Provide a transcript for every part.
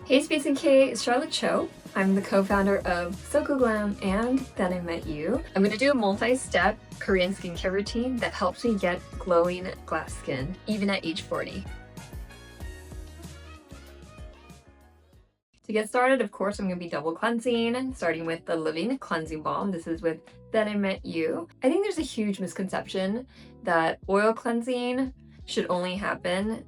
Hey Space and K, it's Charlotte Cho. I'm the co-founder of Soko Glam and Then I Met You. I'm going to do a multi-step Korean skincare routine that helps me get glowing glass skin, even at age 40. To get started, of course, I'm going to be double cleansing, starting with the Living Cleansing Balm. This is with Then I Met You. I think there's a huge misconception that oil cleansing should only happen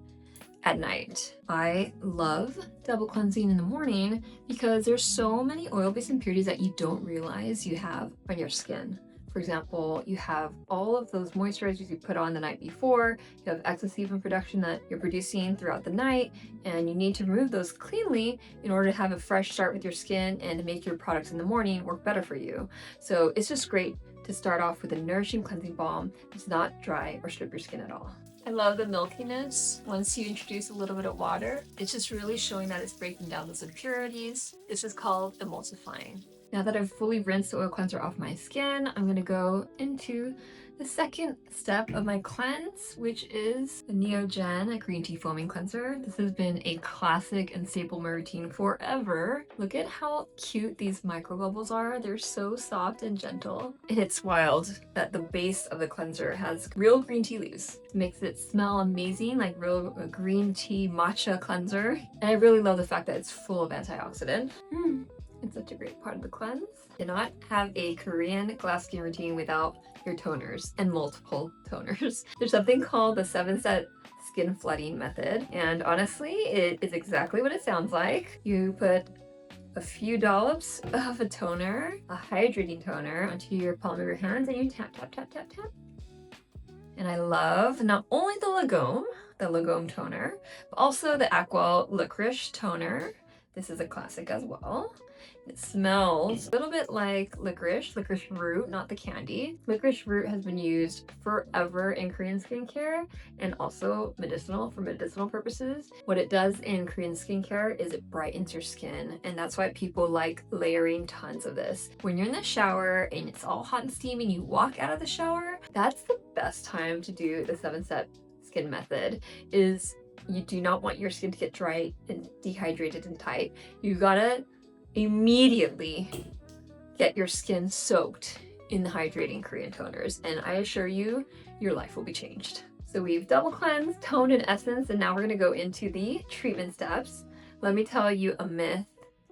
at night. I love double cleansing in the morning because there's so many oil-based impurities that you don't realize you have on your skin. For example, you have all of those moisturizers you put on the night before, you have excess sebum production that you're producing throughout the night, and you need to remove those cleanly in order to have a fresh start with your skin and to make your products in the morning work better for you. So it's just great to start off with a nourishing cleansing balm. It's not dry or strip your skin at all. I love the milkiness once you introduce a little bit of water. It's just really showing that it's breaking down those impurities. This is called emulsifying. Now that I've fully rinsed the oil cleanser off my skin, I'm going to go into the second step of my cleanse, which is the Neogen Green Tea Foaming Cleanser. This has been a classic and staple of my routine forever. Look at how cute these micro bubbles are. They're so soft and gentle. And it's wild that the base of the cleanser has real green tea leaves. It makes it smell amazing, like real green tea matcha cleanser. And I really love the fact that it's full of antioxidant. It's such a great part of the cleanse. Cannot have a Korean glass skin routine without your toners and multiple toners. There's something called the 7-step skin flooding method, and honestly, it is exactly what it sounds like. You put a few dollops of a toner, a hydrating toner, onto your palm of your hands, and you tap, tap, tap, tap, tap. And I love not only the Lagome toner, but also the Aqua Licorice toner. This is a classic as well. It smells a little bit like licorice root, not the candy. Licorice root has been used forever in Korean skincare and also for medicinal purposes. What it does in Korean skincare is it brightens your skin, and that's why people like layering tons of this. When you're in the shower and it's all hot and steamy and you walk out of the shower, that's the best time to do the 7-step skin method. You do not want your skin to get dry and dehydrated and tight. You gotta immediately get your skin soaked in the hydrating Korean toners, and I assure you, your life will be changed. So we've double cleansed, toned, and essence, and now we're gonna go into the treatment steps. Let me tell you a myth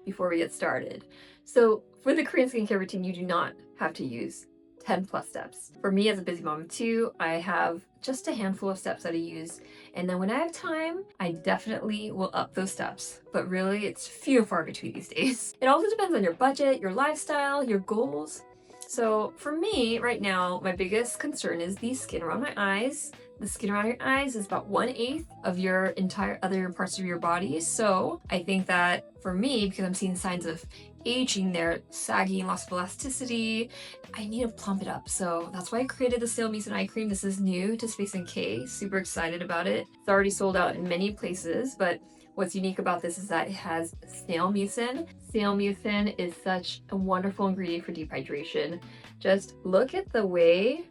before we get started. So for the Korean skincare routine, you do not have to use 10 plus steps. For me as a busy mom of 2, I have just a handful of steps that I use, and then when I have time, I definitely will up those steps, but really it's few and far between these days. It also depends on your budget, your lifestyle, your goals. So for me right now, my biggest concern is the skin around my eyes. The skin around your eyes is about 1/8 of your entire other parts of your body. So I think that for me, because I'm seeing signs of aging there, saggy and loss of elasticity, I need to plump it up. So that's why I created the Snail Mucin Eye Cream. This is new to Space and K. Super excited about it. It's already sold out in many places, but what's unique about this is that it has snail mucin. Snail mucin is such a wonderful ingredient for deep hydration. Just look at the way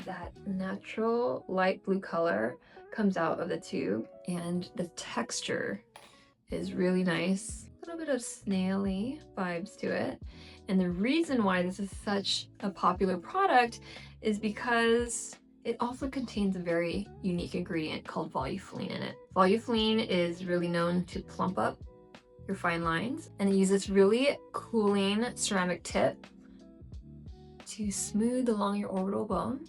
that natural light blue color comes out of the tube, and the texture is really nice. A little bit of snaily vibes to it. And the reason why this is such a popular product is because it also contains a very unique ingredient called volufiline in it. Volufiline is really known to plump up your fine lines, and it uses really cooling ceramic tip to smooth along your orbital bone.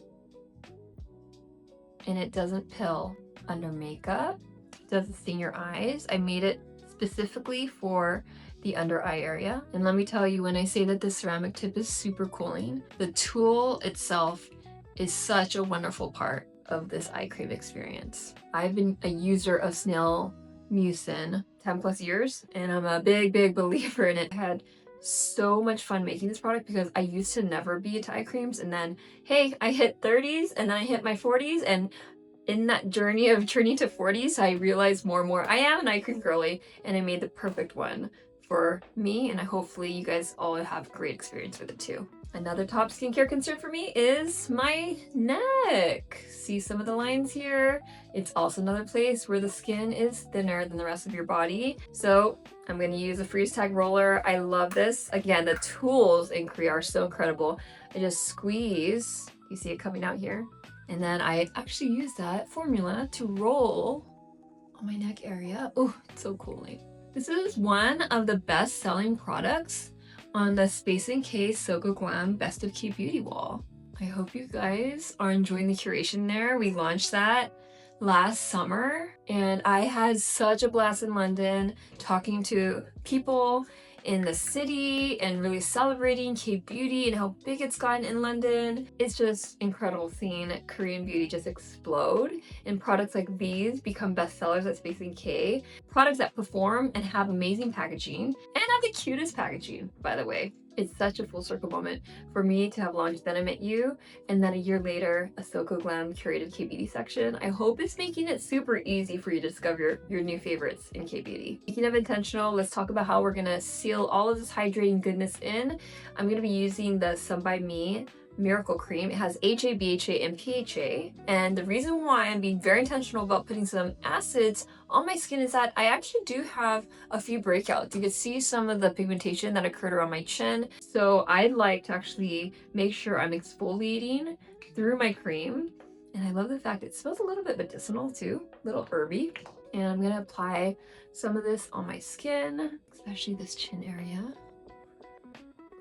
And it doesn't pill under makeup. It doesn't sting your eyes. I made it specifically for the under eye area. And let me tell you, when I say that this ceramic tip is super cooling, the tool itself is such a wonderful part of this eye cream experience. I've been a user of Snail Mucin 10 plus years, and I'm a big believer in it. I had so much fun making this product because I used to never be into eye creams, and then hey, I hit 30s and then I hit my 40s, and in that journey of turning to 40s, I realized more and more I am an eye cream girly, and I made the perfect one for me, and hopefully you guys all have great experience with it too. Another top skincare concern for me is my neck. See some of the lines here? It's also another place where the skin is thinner than the rest of your body. So I'm going to use a freeze tag roller. I love this. Again, the tools in Korea are so incredible. I just squeeze. You see it coming out here? And then I actually use that formula to roll on my neck area. Oh, it's so cooling. This is one of the best-selling products on the Space NK Soko Glam Best of K Beauty wall. I hope you guys are enjoying the curation there. We launched that last summer and I had such a blast in London talking to people in the city and really celebrating K-beauty and how big it's gotten in London. It's just incredible seeing Korean beauty just explode and products like these become bestsellers at Space NK. Products that perform and have amazing packaging and have the cutest packaging, by the way. It's such a full circle moment for me to have launched Then I Met You and then a year later a Soko Glam curated K-beauty section. I hope it's making it super easy for you to discover your new favorites in K-beauty. Speaking of intentional, let's talk about how we're gonna seal all of this hydrating goodness in. I'm gonna be using the Sun By Me Miracle Cream. It has HA, BHA, and PHA. And the reason why I'm being very intentional about putting some acids on my skin is that I actually do have a few breakouts. You can see some of the pigmentation that occurred around my chin. So I'd like to actually make sure I'm exfoliating through my cream. And I love the fact it smells a little bit medicinal too, a little herby. And I'm gonna apply some of this on my skin, especially this chin area.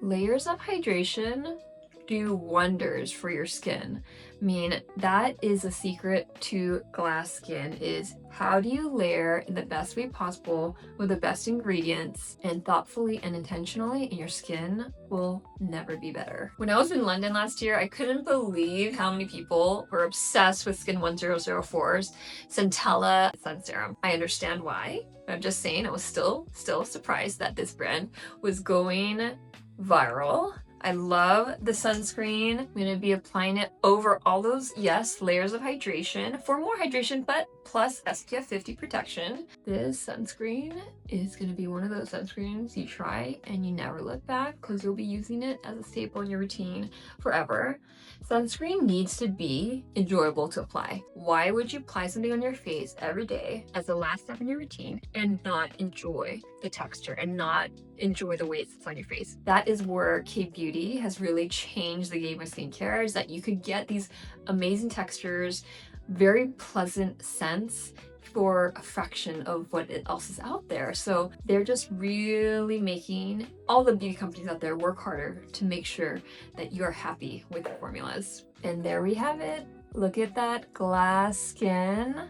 Layers of hydration do wonders for your skin. I mean, that is the secret to glass skin, is how do you layer in the best way possible with the best ingredients and thoughtfully and intentionally, and your skin will never be better. When I was in London last year, I couldn't believe how many people were obsessed with Skin 1004's Centella Sun Serum. I understand why. I'm just saying I was still surprised that this brand was going viral. I love the sunscreen. I'm going to be applying it over all those, yes, layers of hydration for more hydration, but plus SPF 50 protection. This sunscreen is going to be one of those sunscreens you try and you never look back because you'll be using it as a staple in your routine forever. Sunscreen needs to be enjoyable to apply. Why would you apply something on your face every day as the last step in your routine and not enjoy the texture and not enjoy the way it sits on your face? That is where K-beauty has really changed the game of skincare, is that you could get these amazing textures, very pleasant scents for a fraction of what else is out there. So they're just really making all the beauty companies out there work harder to make sure that you're happy with the formulas. And there we have it. Look at that glass skin.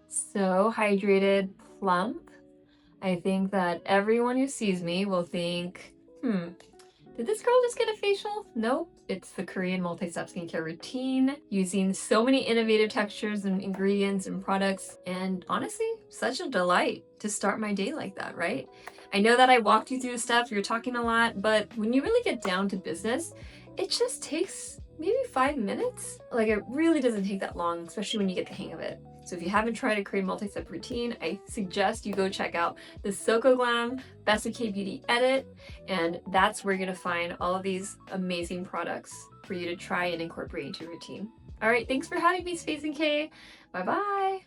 So hydrated, plump. I think that everyone who sees me will think, did this girl just get a facial? Nope. It's the Korean multi-step skincare routine using so many innovative textures and ingredients and products. And honestly, such a delight to start my day like that, right? I know that I walked you through the steps, we were talking a lot, but when you really get down to business, it just takes maybe 5 minutes. Like, it really doesn't take that long, especially when you get the hang of it. So if you haven't tried a Korean multi-step routine, I suggest you go check out the Soko Glam Best of K-beauty edit, and that's where you're gonna find all of these amazing products for you to try and incorporate into your routine. All right, thanks for having me, Space NK. Bye-bye.